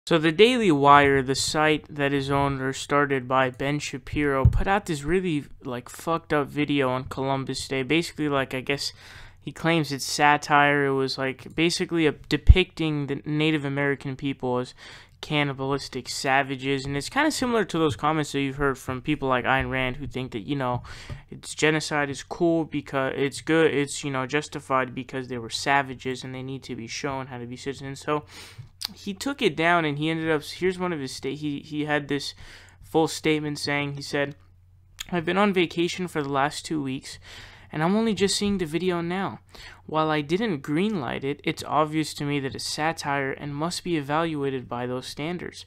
So the Daily Wire, the site that is owned or started by Ben Shapiro, put out this really like fucked up video on Columbus Day. Basically, like, I guess he claims it's satire. It was like basically depicting the Native American people as cannibalistic savages, and it's kind of similar to those comments that you've heard from people like Ayn Rand, who think that, it's genocide is cool because it's good, it's, justified because they were savages and they need to be shown how to be citizens. So he took it down, and he ended up, here's one of his he had this full statement saying, he said, "I've been on vacation for the last 2 weeks, and I'm only just seeing the video now. While I didn't greenlight it, it's obvious to me that it's satire and must be evaluated by those standards.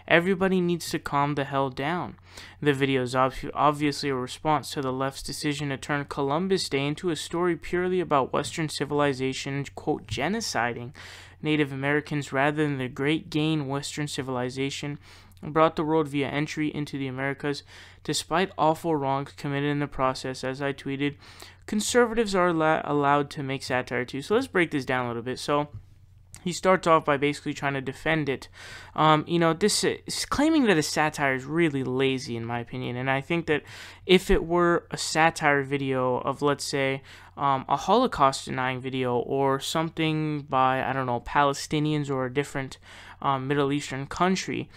Everybody needs to calm the hell down. The video is obviously a response to the left's decision to turn Columbus Day into a story purely about Western civilization, quote, genociding Native Americans rather than the great gain Western civilization brought the world via entry into the Americas. Despite awful wrongs committed in the process," as I tweeted, "conservatives are allowed to make satire too." So let's break this down a little bit. So he starts off by basically trying to defend it. This is claiming that a satire is really lazy, in my opinion. And I think that if it were a satire video of, let's say, a Holocaust denying video or something by, I don't know, Palestinians or a different Middle Eastern country,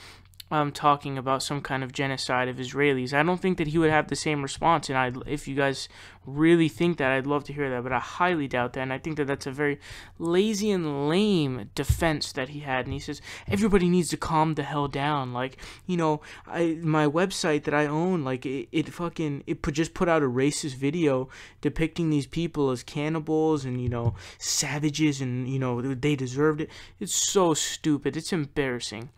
talking about some kind of genocide of Israelis, I don't think that he would have the same response. And if you guys really think that, I'd love to hear that, but I highly doubt that. And I think that that's a very lazy and lame defense that he had. And he says, everybody needs to calm the hell down. Like, my website that I own, like, it just put out a racist video depicting these people as cannibals and, savages, and, they deserved it. It's so stupid. It's embarrassing.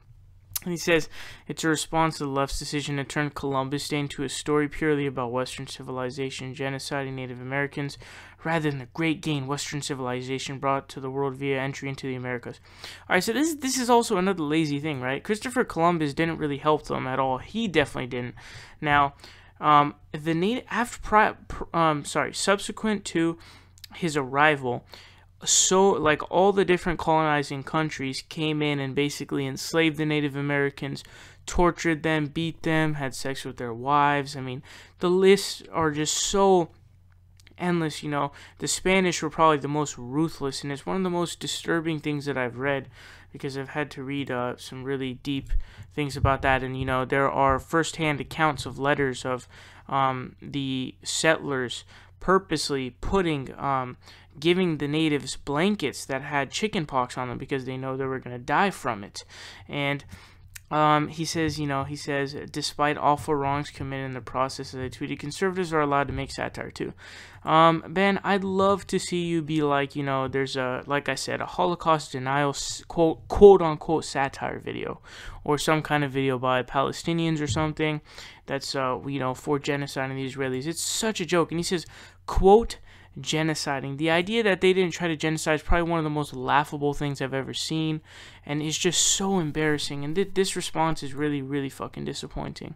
And he says, it's a response to the left's decision to turn Columbus Day into a story purely about Western civilization, genociding Native Americans, rather than the great gain Western civilization brought to the world via entry into the Americas. Alright, so this is also another lazy thing, right? Christopher Columbus didn't really help them at all. He definitely didn't. Now, subsequent to his arrival, so like all the different colonizing countries came in and basically enslaved the Native Americans, tortured them, beat them, had sex with their wives. I mean, the lists are just so endless. The Spanish were probably the most ruthless, and it's one of the most disturbing things that I've read, because I've had to read some really deep things about that. And there are first-hand accounts of letters of the settlers purposely giving the natives blankets that had chickenpox on them because they know they were going to die from it. And he says, despite awful wrongs committed in the process, as I tweeted, conservatives are allowed to make satire too. Ben, I'd love to see you be like, there's like I said, a Holocaust denial, quote unquote satire video, or some kind of video by Palestinians or something that's, for genociding the Israelis. It's such a joke. And he says, quote, genociding. The idea that they didn't try to genocide is probably one of the most laughable things I've ever seen, and it's just so embarrassing. And this response is really, really fucking disappointing.